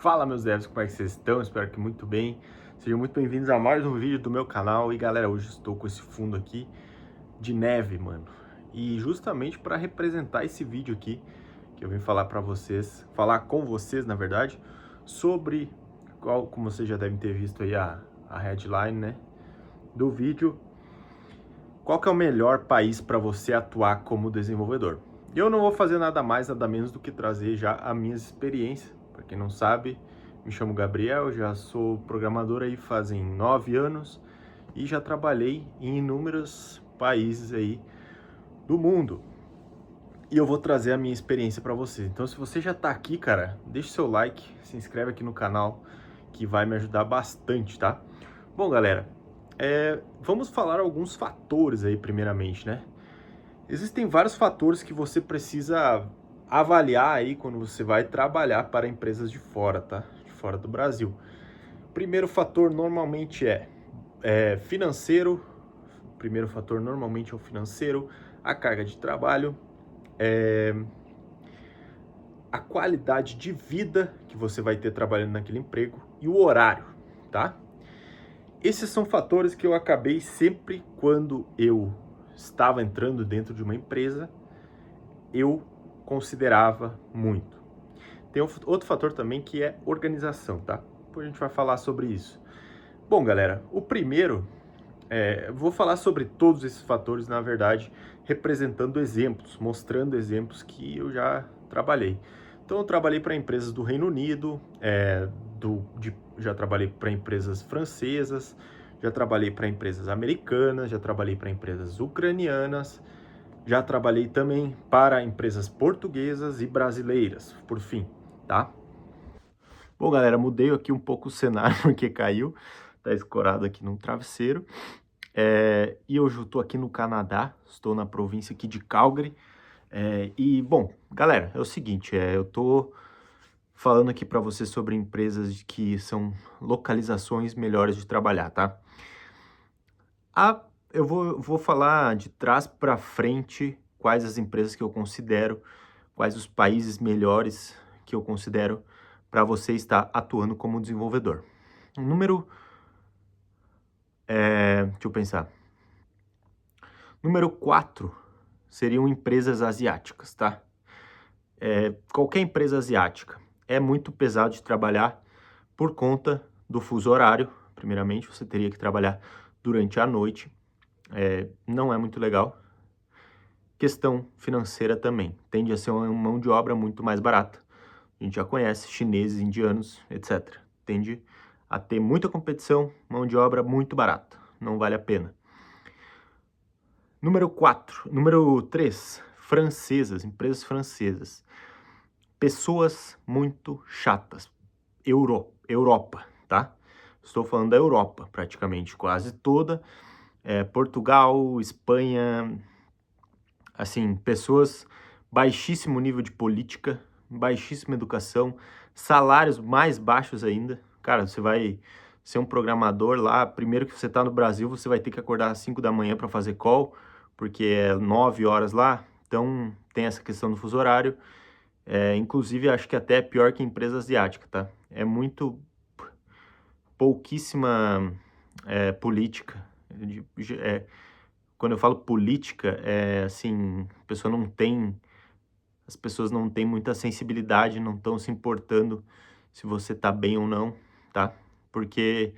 Fala, meus devs, como é que vocês estão? Espero que muito bem. Sejam muito bem-vindos a mais um vídeo do meu canal. E galera, hoje estou com esse fundo aqui de neve, mano. E justamente para representar esse vídeo aqui, que eu vim falar para vocês, falar com vocês, na verdade, sobre qual, como vocês já devem ter visto aí a headline, né, do vídeo, qual que é o melhor país para você atuar como desenvolvedor. Eu não vou fazer nada mais, nada menos do que trazer já as minhas experiências. Para quem não sabe, me chamo Gabriel, já sou programador aí fazem 9 anos e já trabalhei em inúmeros países aí do mundo. E eu vou trazer a minha experiência para você. Então, se você já tá aqui, cara, deixa o seu like, se inscreve aqui no canal, que vai me ajudar bastante, tá? Bom, galera, vamos falar alguns fatores aí, primeiramente, né? Existem vários fatores que você precisa avaliar aí quando você vai trabalhar para empresas de fora, tá? De fora do Brasil. O primeiro fator normalmente é financeiro. O primeiro fator normalmente é o financeiro, a carga de trabalho, a qualidade de vida que você vai ter trabalhando naquele emprego e o horário, tá? Esses são fatores que eu acabei sempre quando eu estava entrando dentro de uma empresa, eu considerava muito. Tem outro fator também que é organização, tá? Depois a gente vai falar sobre isso. Bom, galera, o primeiro, vou falar sobre todos esses fatores, na verdade, representando exemplos, mostrando exemplos que eu já trabalhei. Então, eu trabalhei para empresas do Reino Unido, já trabalhei para empresas francesas, já trabalhei para empresas americanas, já trabalhei para empresas ucranianas, já trabalhei também para empresas portuguesas e brasileiras, por fim, tá? Bom, galera, mudei aqui um pouco o cenário porque caiu, tá escorado aqui num travesseiro. E hoje eu estou aqui no Canadá, estou na província aqui de Calgary. Bom, galera, é o seguinte, eu tô falando aqui para vocês sobre empresas que são localizações melhores de trabalhar, tá? Eu vou falar de trás para frente quais as empresas que eu considero, quais os países melhores que eu considero para você estar atuando como desenvolvedor. Deixa eu pensar. Número 4 seriam empresas asiáticas, tá? Qualquer empresa asiática é muito pesado de trabalhar por conta do fuso horário. Primeiramente, você teria que trabalhar durante a noite. Não é muito legal. Questão financeira também. Tende a ser uma mão de obra muito mais barata. A gente já conhece chineses, indianos, etc. Tende a ter muita competição, mão de obra muito barata. Não vale a pena. Número 3, francesas, empresas francesas. Pessoas muito chatas. Europa, tá? Estou falando da Europa, praticamente quase toda. Portugal, Espanha, assim, pessoas baixíssimo nível de política, baixíssima educação, salários mais baixos ainda. Cara, você vai ser um programador lá, primeiro que você tá no Brasil, você vai ter que acordar às 5 da manhã para fazer call, porque é 9 horas lá, então tem essa questão do fuso horário. Inclusive, acho que até é pior que empresa asiática, tá? É muito pouquíssima política. Quando eu falo política, assim, as pessoas não têm muita sensibilidade, não estão se importando se você tá bem ou não, tá? Porque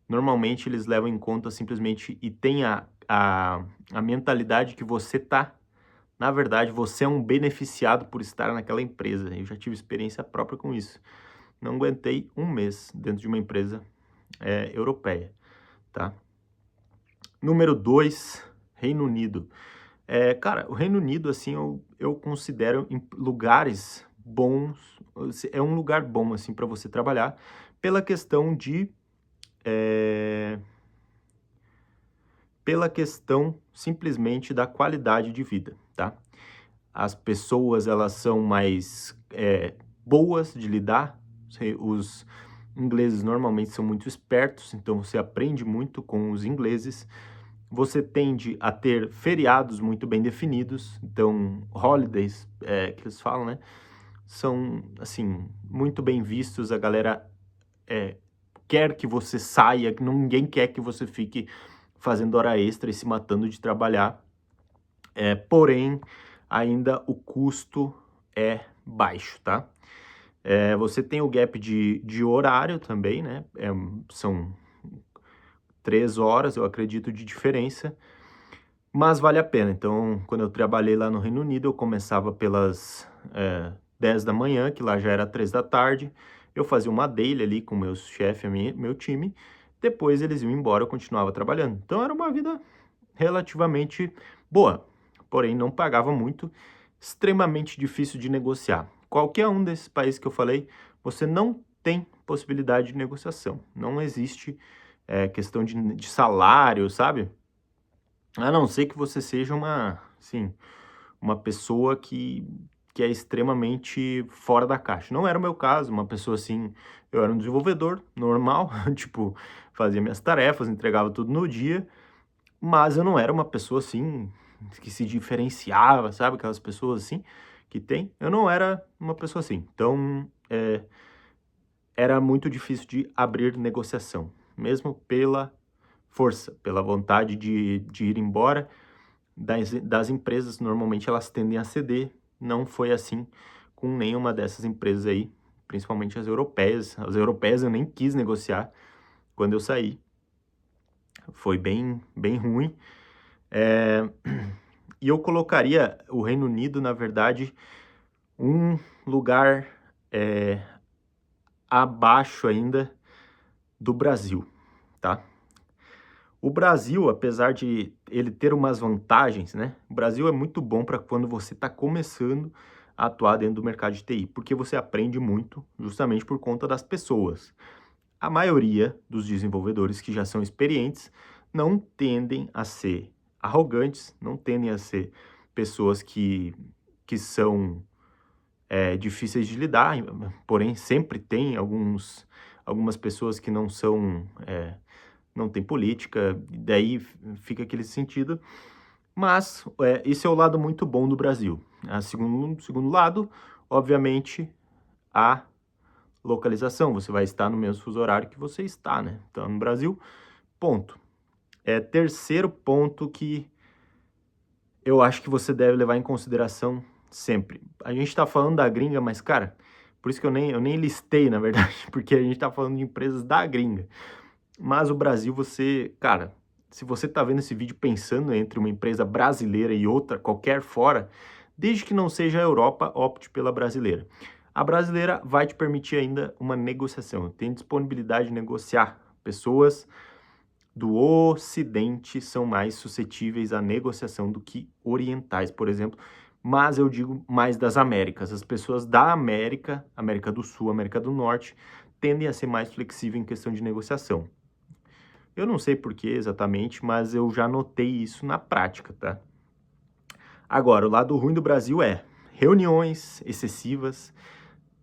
normalmente eles levam em conta simplesmente e tem a mentalidade que você tá. Na verdade, você é um beneficiado por estar naquela empresa. Eu já tive experiência própria com isso. Não aguentei um mês dentro de uma empresa europeia, tá? Número 2, Reino Unido. Cara, o Reino Unido, assim, eu considero lugares bons, é um lugar bom, assim, para você trabalhar, pela questão simplesmente da qualidade de vida, tá? As pessoas, elas são mais boas de lidar, os ingleses normalmente são muito espertos, então você aprende muito com os ingleses. Você tende a ter feriados muito bem definidos, então holidays, que eles falam, né? são, assim, muito bem vistos, a galera quer que você saia, que ninguém quer que você fique fazendo hora extra e se matando de trabalhar, porém, ainda o custo é baixo, tá? Você tem o gap de horário também, né? São 3 horas, eu acredito, de diferença, mas vale a pena. Então, quando eu trabalhei lá no Reino Unido, eu começava pelas 10 da manhã, que lá já era 3 da tarde, eu fazia uma daily ali com meus chefes, meu time, depois eles iam embora, eu continuava trabalhando. Então, era uma vida relativamente boa, porém não pagava muito, extremamente difícil de negociar. Qualquer um desses países que eu falei, você não tem possibilidade de negociação, não existe questão de salário, sabe? A não ser que você seja uma pessoa que é extremamente fora da caixa. Não era o meu caso, uma pessoa assim, eu era um desenvolvedor normal, tipo, fazia minhas tarefas, entregava tudo no dia, mas eu não era uma pessoa assim, que se diferenciava, sabe? Aquelas pessoas assim que tem. Eu não era uma pessoa assim. Então, era muito difícil de abrir negociação, mesmo pela força, pela vontade de ir embora das empresas. Normalmente elas tendem a ceder. Não foi assim com nenhuma dessas empresas aí, principalmente as europeias. As europeias eu nem quis negociar quando eu saí. Foi bem ruim. E eu colocaria o Reino Unido, na verdade, um lugar abaixo ainda do Brasil, tá? O Brasil, apesar de ele ter umas vantagens, né? O Brasil é muito bom para quando você está começando a atuar dentro do mercado de TI, porque você aprende muito justamente por conta das pessoas. A maioria dos desenvolvedores que já são experientes não tendem a ser arrogantes, não tendem a ser pessoas que são difíceis de lidar, porém sempre tem algumas pessoas que não são, não tem política, daí fica aquele sentido, mas esse é o lado muito bom do Brasil. Segundo lado, obviamente, a localização, você vai estar no mesmo fuso horário que você está, né? Então, no Brasil, ponto. Terceiro ponto que eu acho que você deve levar em consideração sempre. A gente tá falando da gringa, mas, cara, por isso que eu nem listei, na verdade, porque a gente tá falando de empresas da gringa. Mas o Brasil, cara, se você tá vendo esse vídeo pensando entre uma empresa brasileira e outra, qualquer fora, desde que não seja a Europa, opte pela brasileira. A brasileira vai te permitir ainda uma negociação, tem disponibilidade de negociar. Pessoas do Ocidente são mais suscetíveis à negociação do que orientais, por exemplo, mas eu digo mais das Américas. As pessoas da América, América do Sul, América do Norte, tendem a ser mais flexíveis em questão de negociação. Eu não sei por que exatamente, mas eu já notei isso na prática, tá? Agora, o lado ruim do Brasil é reuniões excessivas,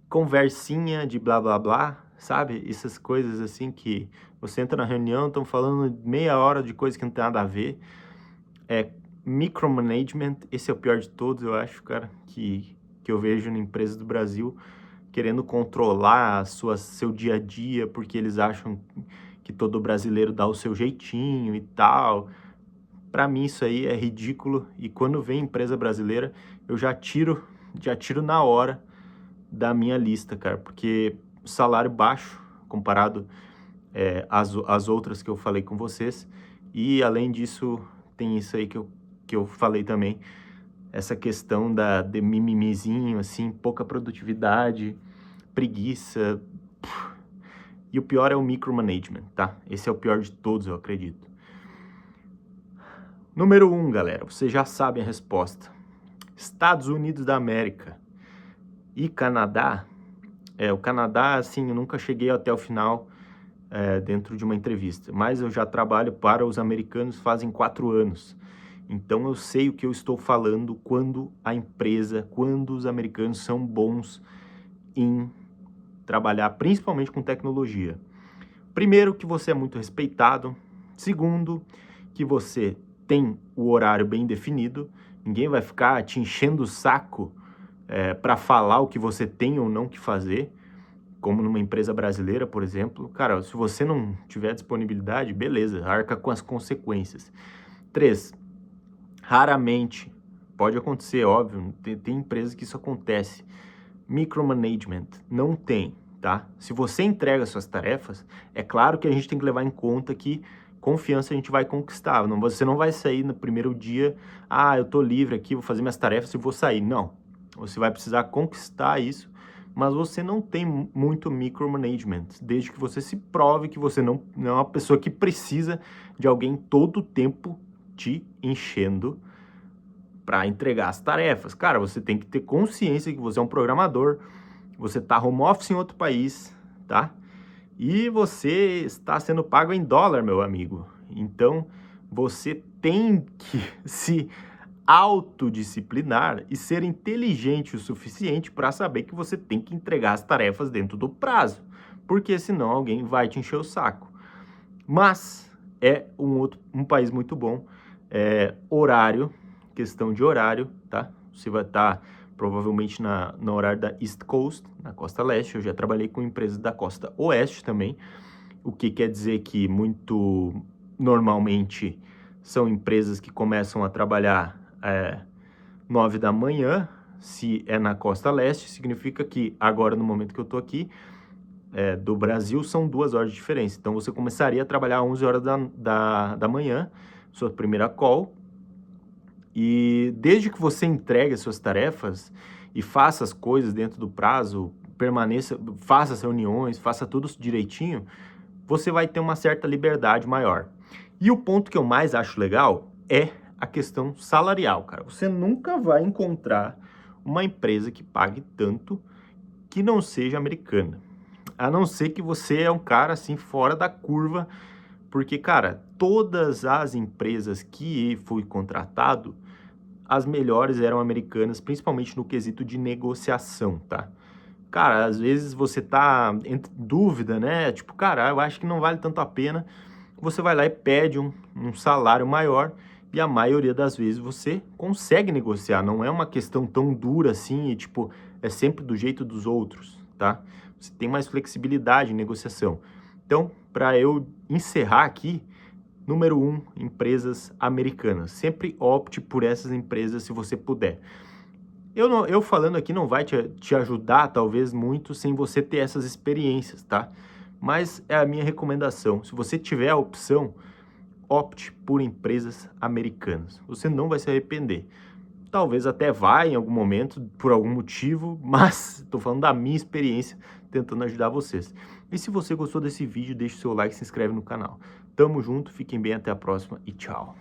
conversinha de blá blá blá, sabe? Essas coisas assim que você entra na reunião, estão falando meia hora de coisa que não tem nada a ver. Micromanagement, esse é o pior de todos, eu acho, cara, que eu vejo em empresas do Brasil, querendo controlar seu dia a dia, porque eles acham que todo brasileiro dá o seu jeitinho e tal. Para mim isso aí é ridículo, e quando vem empresa brasileira, eu já tiro na hora da minha lista, cara, porque salário baixo comparado às outras que eu falei com vocês, e além disso tem isso aí que eu falei também, essa questão de mimimizinho, assim, pouca produtividade, preguiça, e o pior é o micromanagement, tá? Esse é o pior de todos, eu acredito. Número 1, galera, vocês já sabem a resposta. Estados Unidos da América e Canadá. O Canadá, assim, eu nunca cheguei até o final dentro de uma entrevista, mas eu já trabalho para os americanos fazem 4 anos. Então eu sei o que eu estou falando quando os americanos são bons em trabalhar, principalmente com tecnologia. Primeiro, que você é muito respeitado. Segundo, que você tem o horário bem definido. Ninguém vai ficar te enchendo o saco para falar o que você tem ou não que fazer, como numa empresa brasileira, por exemplo. Cara, se você não tiver disponibilidade, beleza, arca com as consequências. 3, raramente, pode acontecer, óbvio, tem empresas que isso acontece. Micromanagement, não tem, tá? Se você entrega suas tarefas, é claro que a gente tem que levar em conta que confiança a gente vai conquistar. Você não vai sair no primeiro dia, eu tô livre aqui, vou fazer minhas tarefas e vou sair. Não, você vai precisar conquistar isso, mas você não tem muito micromanagement, desde que você se prove que você não é uma pessoa que precisa de alguém todo o tempo te enchendo para entregar as tarefas. Cara, você tem que ter consciência que você é um programador, você tá home office em outro país, tá? E você está sendo pago em dólar, meu amigo. Então, você tem que se autodisciplinar e ser inteligente o suficiente para saber que você tem que entregar as tarefas dentro do prazo, porque senão alguém vai te encher o saco. Mas é um país muito bom, horário, questão de horário, tá? Você vai estar provavelmente no horário da East Coast, na costa leste. Eu já trabalhei com empresas da costa oeste também, o que quer dizer que muito normalmente são empresas que começam a trabalhar 9 da manhã. Se é na costa leste, significa que agora, no momento que eu tô aqui, do Brasil, são 2 horas de diferença. Então, você começaria a trabalhar às 11 horas da manhã, sua primeira call, e desde que você entregue as suas tarefas e faça as coisas dentro do prazo, faça as reuniões, faça tudo direitinho, você vai ter uma certa liberdade maior. E o ponto que eu mais acho legal é a questão salarial, cara. Você nunca vai encontrar uma empresa que pague tanto que não seja americana. A não ser que você é um cara assim fora da curva, porque, cara, todas as empresas que fui contratado, as melhores eram americanas, principalmente no quesito de negociação, tá? Cara, às vezes você tá em dúvida, né? Tipo, cara, eu acho que não vale tanto a pena. Você vai lá e pede um salário maior e a maioria das vezes você consegue negociar. Não é uma questão tão dura assim e, tipo, é sempre do jeito dos outros, tá? Você tem mais flexibilidade em negociação. Então, para eu encerrar aqui, número 1, empresas americanas. Sempre opte por essas empresas se você puder. Eu falando aqui não vai te ajudar, talvez, muito sem você ter essas experiências, tá? Mas é a minha recomendação. Se você tiver a opção, opte por empresas americanas. Você não vai se arrepender. Talvez até vá em algum momento, por algum motivo, mas estou falando da minha experiência, tentando ajudar vocês. E se você gostou desse vídeo, deixe seu like e se inscreve no canal. Tamo junto, fiquem bem, até a próxima e tchau.